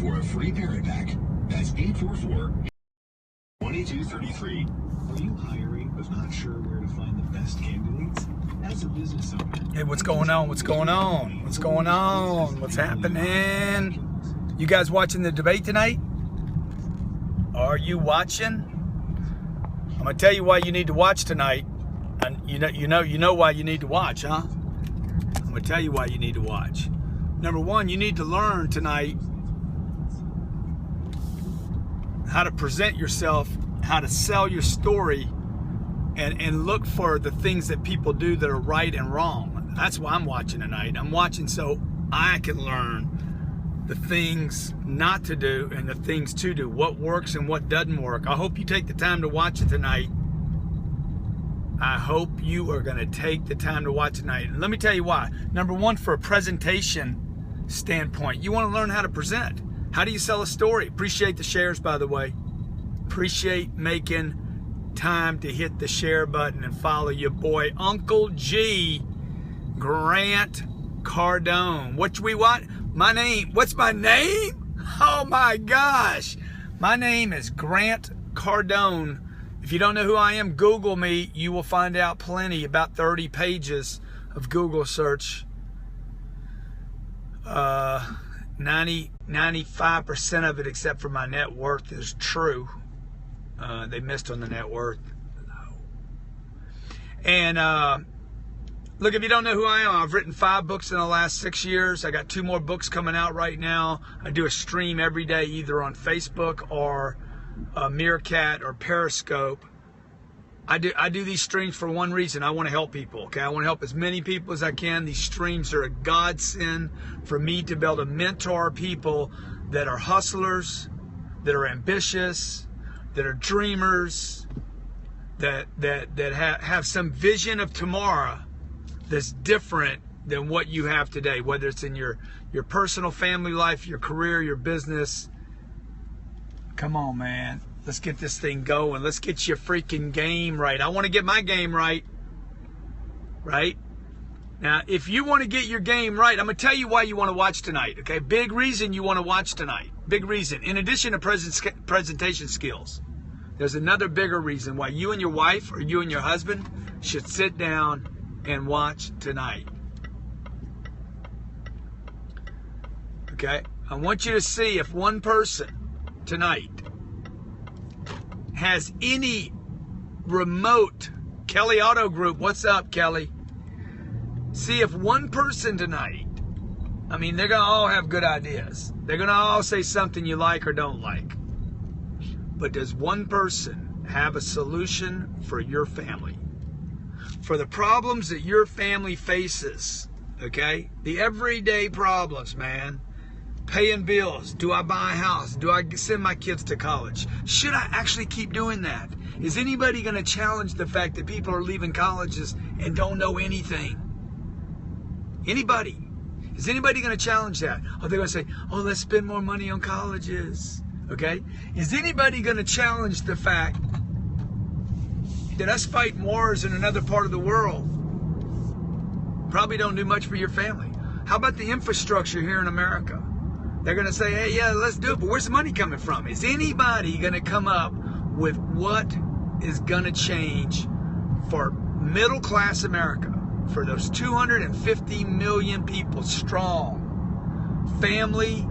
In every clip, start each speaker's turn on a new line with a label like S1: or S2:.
S1: for a free parent pack. That's 844-2233.
S2: Are you hiring but not sure where to find the best candidates? As a business owner.
S3: Hey, what's going on? What's going on? What's going on? What's happening? You guys watching the debate tonight? Are you watching? I'm gonna tell you why you need to watch tonight. And you know why you need to watch, huh? I'm gonna tell you why you need to watch. Number one, you need to learn tonight how to present yourself, how to sell your story, and look for the things that people do that are right and wrong. That's why I'm watching tonight. I'm watching so I can learn the things not to do and the things to do, what works and what doesn't work. I hope you take the time to watch it tonight. I hope you are going to take the time to watch it tonight. And let me tell you why. Number one, for a presentation standpoint, you want to learn how to present. How do you sell a story? Appreciate the shares, by the way. Appreciate making time to hit the share button and follow your boy Uncle G, Grant Cardone. What we want? My name. What's my name? Oh my gosh. My name is Grant Cardone. If you don't know who I am, Google me. You will find out plenty, about 30 pages of Google search. 95% of it, except for my net worth, is true. They missed on the net worth. And look, if you don't know who I am, I've written 5 books in the last 6 years. I got 2 more books coming out right now. I do a stream every day, either on Facebook or Meerkat or Periscope. I do these streams for one reason. I want to help people. Okay, I want to help as many people as I can. These streams are a godsend for me to be able to mentor people that are hustlers, that are ambitious, that are dreamers, that have some vision of tomorrow that's different than what you have today, whether it's in your personal family life, your career, your business. Come on, man. Let's get this thing going. Let's get your freaking game right. I want to get my game right. Right? Now, if you want to get your game right, I'm going to tell you why you want to watch tonight. Okay? Big reason you want to watch tonight. Big reason. In addition to presentation skills, there's another bigger reason why you and your wife or you and your husband should sit down and watch tonight. Okay? I want you to see if one person tonight has any remote, Kelly Auto Group, what's up, Kelly? See if one person tonight, I mean, they're going to all have good ideas. They're going to all say something you like or don't like. But does one person have a solution for your family? For the problems that your family faces, okay? The everyday problems, man. Paying bills. Do I buy a house? Do I send my kids to college? Should I actually keep doing that? Is anybody going to challenge the fact that people are leaving colleges and don't know anything? Anybody? Is anybody going to challenge that? Or they're going to say, oh, let's spend more money on colleges. Okay? Is anybody going to challenge the fact that us fighting wars in another part of the world probably don't do much for your family? How about the infrastructure here in America? They're going to say, hey, yeah, let's do it, but where's the money coming from? Is anybody going to come up with what is going to change for middle-class America, for those 250 million people strong, families,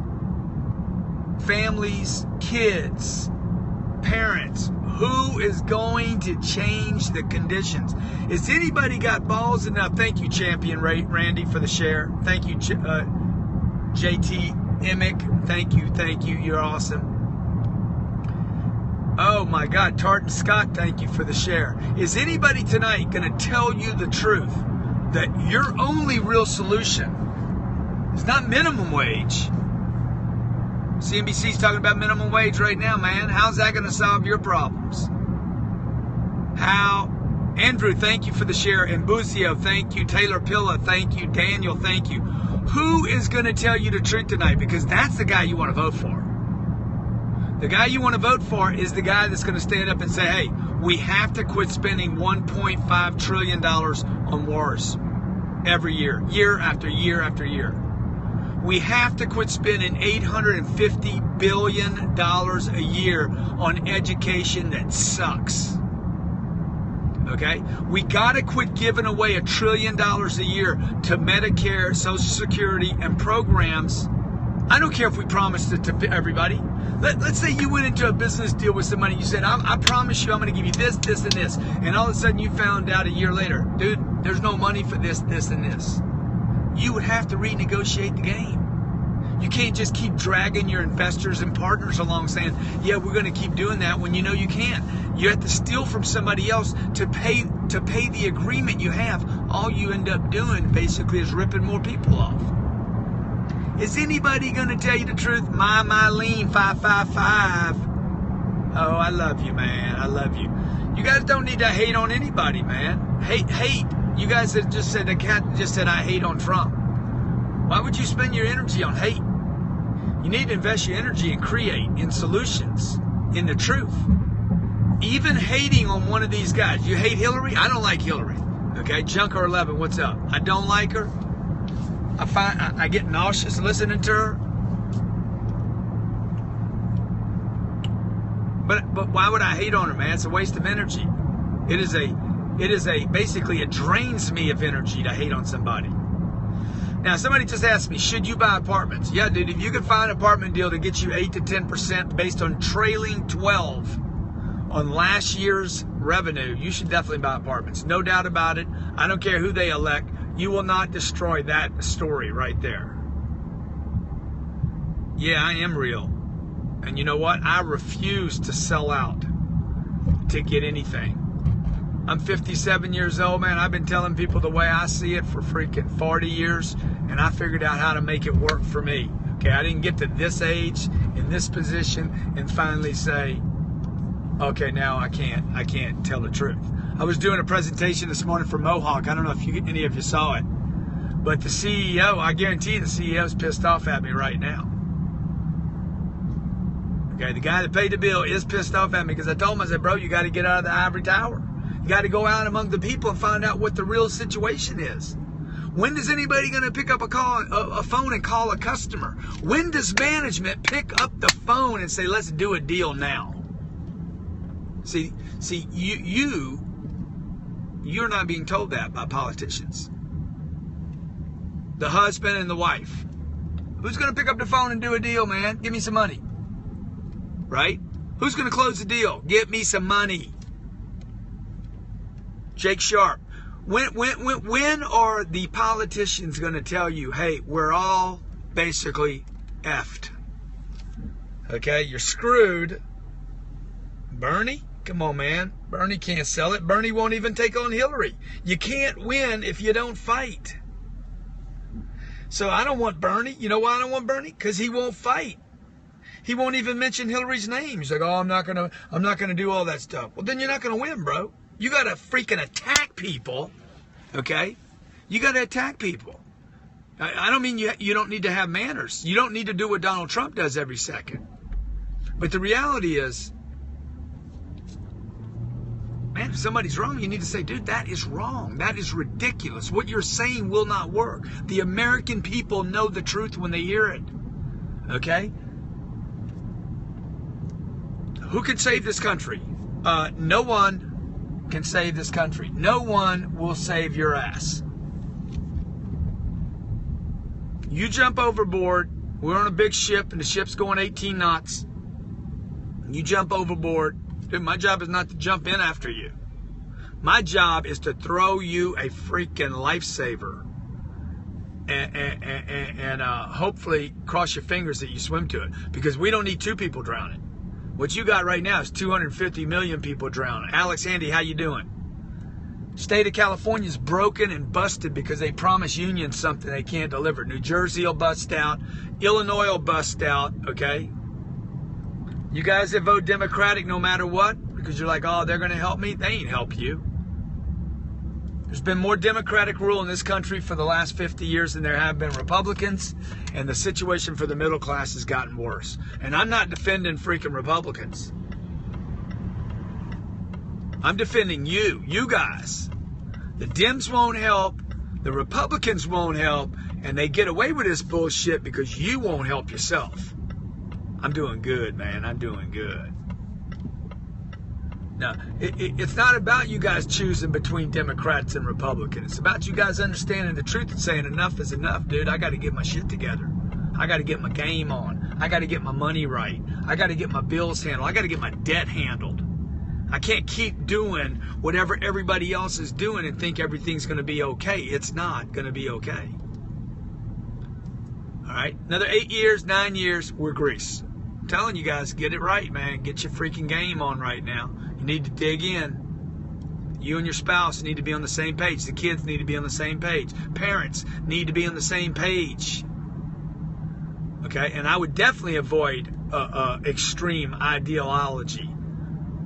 S3: kids, parents? Who is going to change the conditions? Has anybody got balls enough? Thank you, Champion Randy, for the share. Thank you, JT Emick. Thank you. You're awesome. Oh my God, Tartan Scott, thank you for the share. Is anybody tonight going to tell you the truth that your only real solution is not minimum wage? CNBC's talking about minimum wage right now, man. How's that going to solve your problems? How? Andrew, thank you for the share. Embuzio, thank you. Taylor Pilla, thank you. Daniel, thank you. Who is going to tell you the truth tonight? Because that's the guy you want to vote for. The guy you want to vote for is the guy that's going to stand up and say, hey, we have to quit spending $1.5 trillion on wars every year, year after year after year. We have to quit spending $850 billion a year on education that sucks. Okay? We got to quit giving away $1 trillion a year to Medicare, Social Security, and programs. I don't care if we promised it to everybody. Let's say you went into a business deal with somebody. You said, I promise you I'm going to give you this, this, and this. And all of a sudden you found out a year later, dude, there's no money for this, this, and this. You would have to renegotiate the game. You can't just keep dragging your investors and partners along saying, yeah, we're going to keep doing that when you know you can't. You have to steal from somebody else to pay the agreement you have. All you end up doing basically is ripping more people off. Is anybody going to tell you the truth? My lean 555. Oh, I love you, man. I love you. You guys don't need to hate on anybody, man. Hate. You guys have just said, the cat just said, I hate on Trump. Why would you spend your energy on hate? You need to invest your energy and create in solutions, in the truth. Even hating on one of these guys. You hate Hillary? I don't like Hillary. Okay, Junker 11, what's up? I don't like her. I get nauseous listening to her. But why would I hate on her, man? It's a waste of energy. Basically it drains me of energy to hate on somebody. Now, somebody just asked me, should you buy apartments? Yeah, dude, if you can find an apartment deal to get you 8 to 10% based on trailing 12 on last year's revenue, you should definitely buy apartments. No doubt about it. I don't care who they elect. You will not destroy that story right there. Yeah, I am real. And you know what? I refuse to sell out to get anything. I'm 57 years old, man. I've been telling people the way I see it for freaking 40 years, and I figured out how to make it work for me. Okay, I didn't get to this age, in this position, and finally say, okay, now I can't tell the truth. I was doing a presentation this morning for Mohawk. I don't know if any of you saw it, but the CEO, I guarantee the CEO's pissed off at me right now. Okay, the guy that paid the bill is pissed off at me because I told him, I said, bro, you got to get out of the ivory tower. You got to go out among the people and find out what the real situation is. When is anybody going to pick up a phone and call a customer? When does management pick up the phone and say, let's do a deal now? See, you're not being told that by politicians. The husband and the wife. Who's going to pick up the phone and do a deal, man? Give me some money. Right? Who's going to close the deal? Get me some money. Jake Sharp. When are the politicians going to tell you, hey, we're all basically effed? Okay, you're screwed. Bernie? Come on, man. Bernie can't sell it. Bernie won't even take on Hillary. You can't win if you don't fight. So I don't want Bernie. You know why I don't want Bernie? Because he won't fight. He won't even mention Hillary's name. He's like, oh, I'm not gonna do all that stuff. Well, then you're not gonna win, bro. You got to freaking attack people, okay? You got to attack people. I don't mean you don't need to have manners. You don't need to do what Donald Trump does every second. But the reality is, man, if somebody's wrong, you need to say, dude, that is wrong. That is ridiculous. What you're saying will not work. The American people know the truth when they hear it, okay? Who can save this country? No one can save this country. No one will save your ass. You jump overboard. We're on a big ship and the ship's going 18 knots. You jump overboard. Dude, my job is not to jump in after you. My job is to throw you a freaking lifesaver and hopefully cross your fingers that you swim to it, because we don't need two people drowning. What you got right now is 250 million people drowning. Alex, Andy, how you doing? State of California is broken and busted because they promise unions something they can't deliver. New Jersey will bust out. Illinois will bust out, okay? You guys that vote Democratic no matter what, because you're like, oh, they're going to help me. They ain't help you. There's been more Democratic rule in this country for the last 50 years than there have been Republicans, and the situation for the middle class has gotten worse. And I'm not defending freaking Republicans. I'm defending you guys. The Dems won't help. The Republicans won't help, and they get away with this bullshit because you won't help yourself. I'm doing good, man. I'm doing good. Now, it's not about you guys choosing between Democrats and Republicans. It's about you guys understanding the truth and saying enough is enough, dude. I got to get my shit together. I got to get my game on. I got to get my money right. I got to get my bills handled. I got to get my debt handled. I can't keep doing whatever everybody else is doing and think everything's going to be okay. It's not going to be okay. All right? Another 8 years, 9 years, we're grease. I'm telling you guys, get it right, man. Get your freaking game on right now. You need to dig in. You and your spouse need to be on the same page. The kids need to be on the same page. Parents need to be on the same page. Okay? And I would definitely avoid extreme ideology.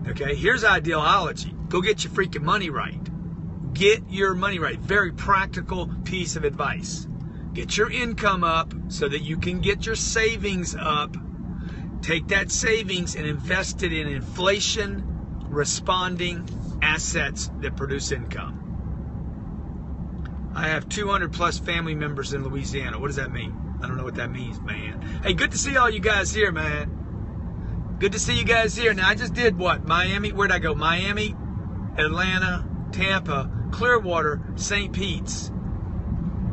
S3: Okay? Here's ideology. Go get your freaking money right. Get your money right. Very practical piece of advice. Get your income up so that you can get your savings up. Take that savings and invest it in inflation responding assets that produce income. I have 200 plus family members in Louisiana. What does that mean? I don't know what that means, man. Hey, good to see all you guys here, man. Good to see you guys here. Now, I just did what? Miami? Where'd I go? Miami, Atlanta, Tampa, Clearwater, St. Pete's.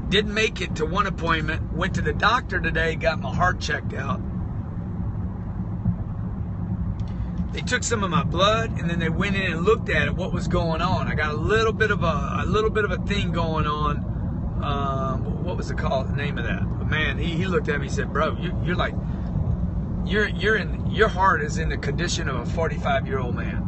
S3: Didn't make it to one appointment. Went to the doctor today, got my heart checked out. They took some of my blood and then they went in and looked at it, what was going on. I got a little bit of a thing going on. What was the name of that? But man, he looked at me and said, "Bro, you're like your heart is in the condition of a 45-year-old man."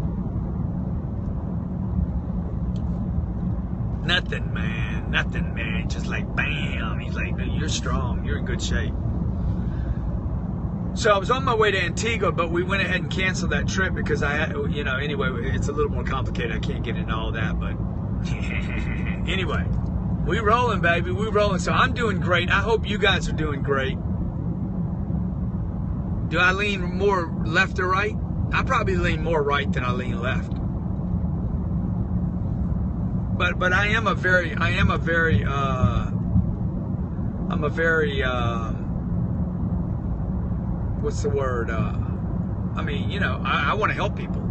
S3: Nothing, man. Just like bam. He's like, "Dude, you're strong. You're in good shape." So I was on my way to Antigua, but we went ahead and canceled that trip because I had, anyway, it's a little more complicated. I can't get into all that, but anyway, we rolling, baby. We rolling. So I'm doing great. I hope you guys are doing great. Do I lean more left or right? I probably lean more right than I lean left. But I'm a very what's the word? I want to help people.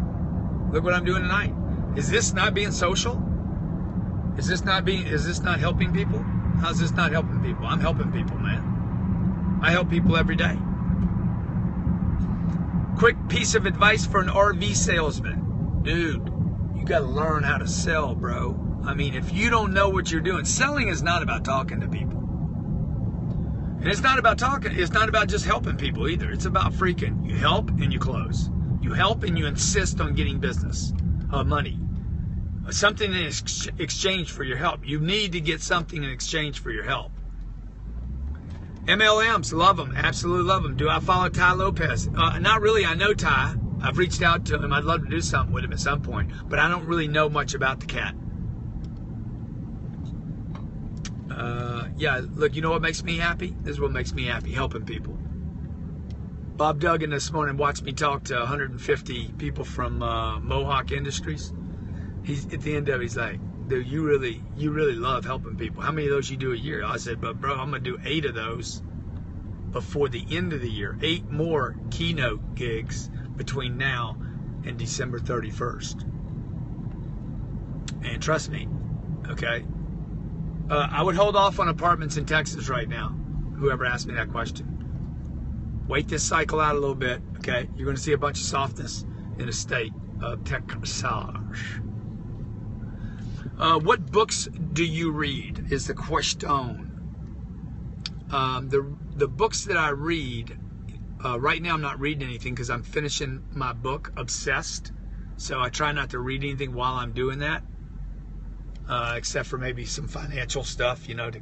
S3: Look what I'm doing tonight. Is this not being social? Is this not helping people? How's this not helping people? I'm helping people, man. I help people every day. Quick piece of advice for an RV salesman. Dude, you got to learn how to sell, bro. I mean, if you don't know what you're doing, selling is not about talking to people. And it's not about talking. It's not about just helping people either. It's about freaking you help and you close. You help and you insist on getting business, money, something in exchange for your help. You need to get something in exchange for your help. MLMs, love them. Absolutely love them. Do I follow Ty Lopez? Not really. I know Ty. I've reached out to him. I'd love to do something with him at some point. But I don't really know much about the cat. Yeah, look, you know what makes me happy? This is what makes me happy, helping people. Bob Duggan this morning watched me talk to 150 people from Mohawk Industries. He's at the end of it, he's like, "Dude, you really love helping people. How many of those you do a year?" I said, "But bro, I'm gonna do 8 of those before the end of the year. 8 more keynote gigs between now and December 31st. And trust me, okay? I would hold off on apartments in Texas right now, whoever asked me that question. Wait this cycle out a little bit, okay? You're going to see a bunch of softness in a state of Texas. What books do you read is the question. The books that I read, right now I'm not reading anything because I'm finishing my book, Obsessed. So I try not to read anything while I'm doing that. Except for maybe some financial stuff, I'm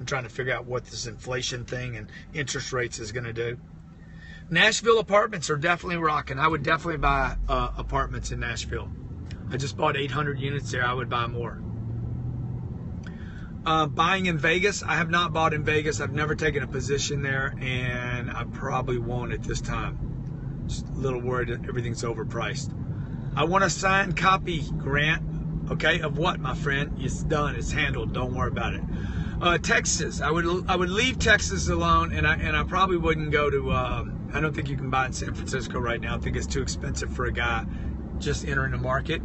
S3: trying to figure out what this inflation thing and interest rates is going to do. Nashville apartments are definitely rocking. I would definitely buy apartments in Nashville. I just bought 800 units there. I would buy more. Buying in Vegas. I have not bought in Vegas. I've never taken a position there, and I probably won't at this time. Just a little worried that everything's overpriced. I want a signed copy, Grant, Okay, of what, my friend? It's done. It's handled. Don't worry about it. Texas. I would leave Texas alone, and I probably wouldn't go to. I don't think you can buy in San Francisco right now. I think it's too expensive for a guy just entering the market.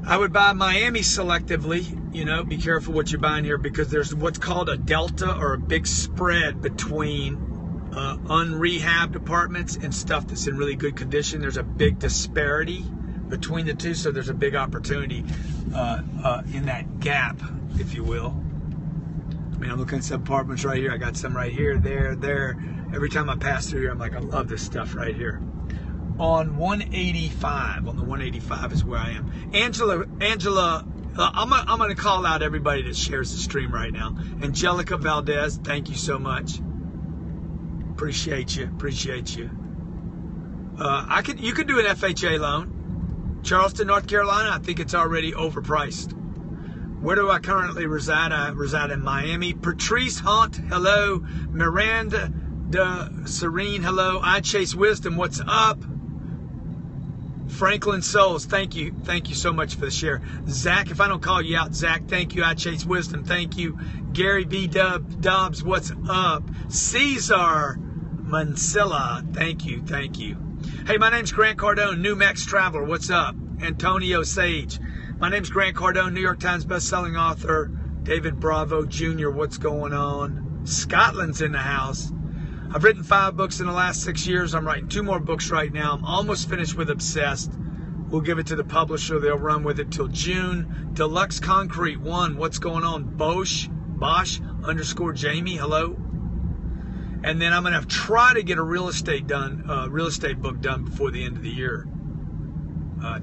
S3: I would buy Miami selectively. You know, be careful what you're buying here, because there's what's called a delta, or a big spread between unrehabbed apartments and stuff that's in really good condition. There's a big disparity between the two, so there's a big opportunity in that gap, if you will. I mean, I'm looking at some apartments right here. I got some right here, there. Every time I pass through here, I'm like, I love this stuff right here. On 185, on the 185 is where I am. Angela, I'm going to call out everybody that shares the stream right now. Angelica Valdez, thank you so much. Appreciate you. You could do an FHA loan. Charleston, North Carolina, I think it's already overpriced. Where do I currently reside? I reside in Miami. Patrice Hunt, hello. Miranda de Serene, hello. I Chase Wisdom, what's up? Franklin Souls, thank you. Thank you so much for the share. Zach, if I don't call you out, Zach, thank you. I Chase Wisdom, thank you. Gary B. Dobbs, what's up? Caesar Mansilla, thank you. Hey, my name's Grant Cardone, New Mex Traveler, what's up? Antonio Sage. My name's Grant Cardone, New York Times bestselling author. David Bravo Jr., what's going on? Scotland's in the house. I've written 5 books in the last 6 years. I'm writing 2 more books right now. I'm almost finished with Obsessed. We'll give it to the publisher. They'll run with it till June. Deluxe Concrete 1, what's going on? Bosch _ Jamie, hello. And then I'm going to try to get a real estate book done before the end of the year.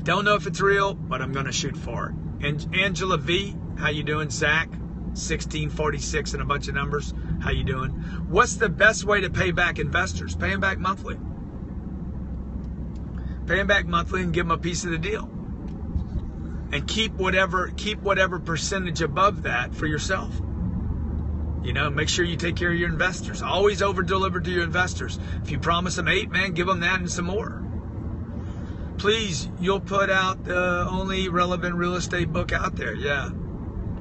S3: Don't know if it's real, but I'm going to shoot for it. And Angela V, how you doing? Zach, 1646 and a bunch of numbers. How you doing? What's the best way to pay back investors? Pay them back monthly. Pay them back monthly and give them a piece of the deal. And keep whatever percentage above that for yourself. You know, make sure you take care of your investors. Always over-deliver to your investors. If you promise them 8, man, give them that and some more. Please, you'll put out the only relevant real estate book out there. Yeah.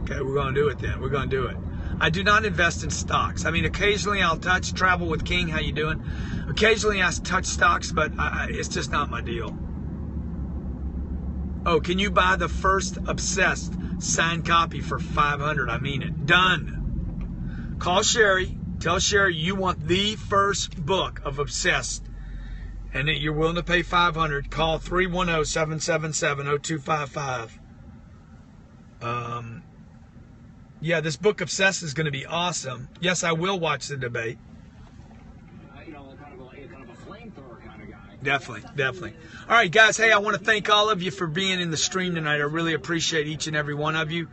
S3: Okay, we're going to do it then. We're going to do it. I do not invest in stocks. I mean, occasionally I'll touch Travel with King. How you doing? Occasionally I touch stocks, but it's just not my deal. Oh, can you buy the first Obsessed signed copy for $500? I mean it. Done. Call Sherry. Tell Sherry you want the first book of Obsessed and that you're willing to pay $500. Call 310-777-0255. Yeah, this book Obsessed is going to be awesome. Yes, I will watch the debate.
S2: Kind of a flamethrower kind of guy.
S3: Definitely. All right, guys. Hey, I want to thank all of you for being in the stream tonight. I really appreciate each and every one of you.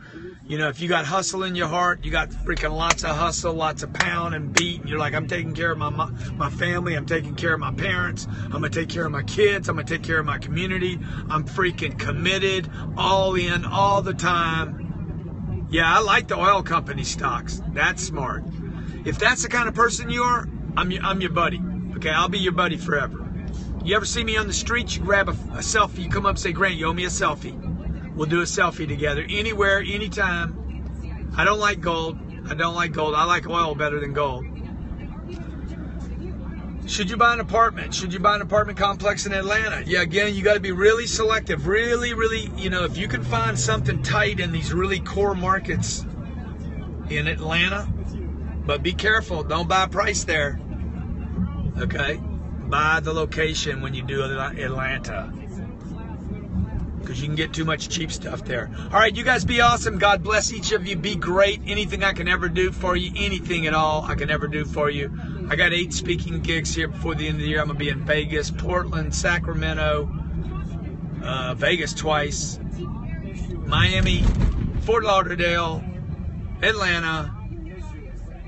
S3: You know, if you got hustle in your heart, you got freaking lots of hustle, lots of pound and beat, and you're like, I'm taking care of my family, I'm taking care of my parents, I'm going to take care of my kids, I'm going to take care of my community, I'm freaking committed, all in, all the time. Yeah, I like the oil company stocks. That's smart. If that's the kind of person you are, I'm your buddy. Okay, I'll be your buddy forever. You ever see me on the street, you grab a selfie, you come up and say, Grant, you owe me a selfie. We'll do a selfie together, anywhere, anytime. I don't like gold. I like oil better than gold. Should you buy an apartment? Should you buy an apartment complex in Atlanta? Yeah, again, you got to be really selective. Really, you know, if you can find something tight in these really core markets in Atlanta, but be careful. Don't buy a price there. Okay? Buy the location when you do Atlanta, because you can get too much cheap stuff there. All right, you guys be awesome. God bless each of you. Be great. Anything I can ever do for you, anything at all I can ever do for you. I got 8 speaking gigs here before the end of the year. I'm going to be in Vegas, Portland, Sacramento, Vegas twice, Miami, Fort Lauderdale, Atlanta,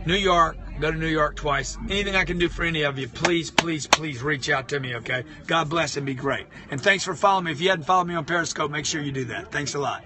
S3: New York. Go to New York twice. Anything I can do for any of you, please reach out to me, okay? God bless and be great. And thanks for following me. If you hadn't followed me on Periscope, make sure you do that. Thanks a lot.